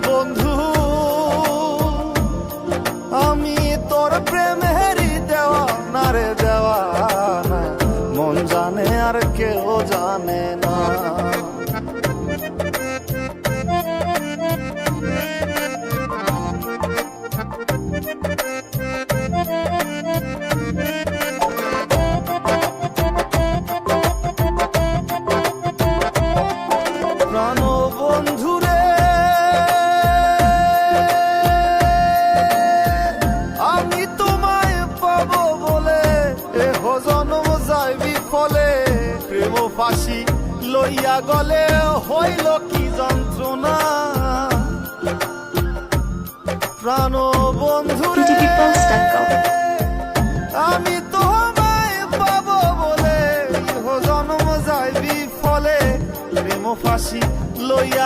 বন্ধু আমি তোর প্রেমেরই দেওয়ানা রে দেওয়ানা, মন জানে আর কেউ জানে না। প্রাণ বন্ধুরে আমি তোমায় পাবো বলে এহ জন্ম যায় বিফলে, প্রেম ফাঁসি লইয়া গলে হইল কি যন্ত্রণা। প্রাণ বন্ধুরে আমি তোমায় পাবো বলে এহ জন্ম যায় বিফলে, প্রেম ফাঁসি লইয়া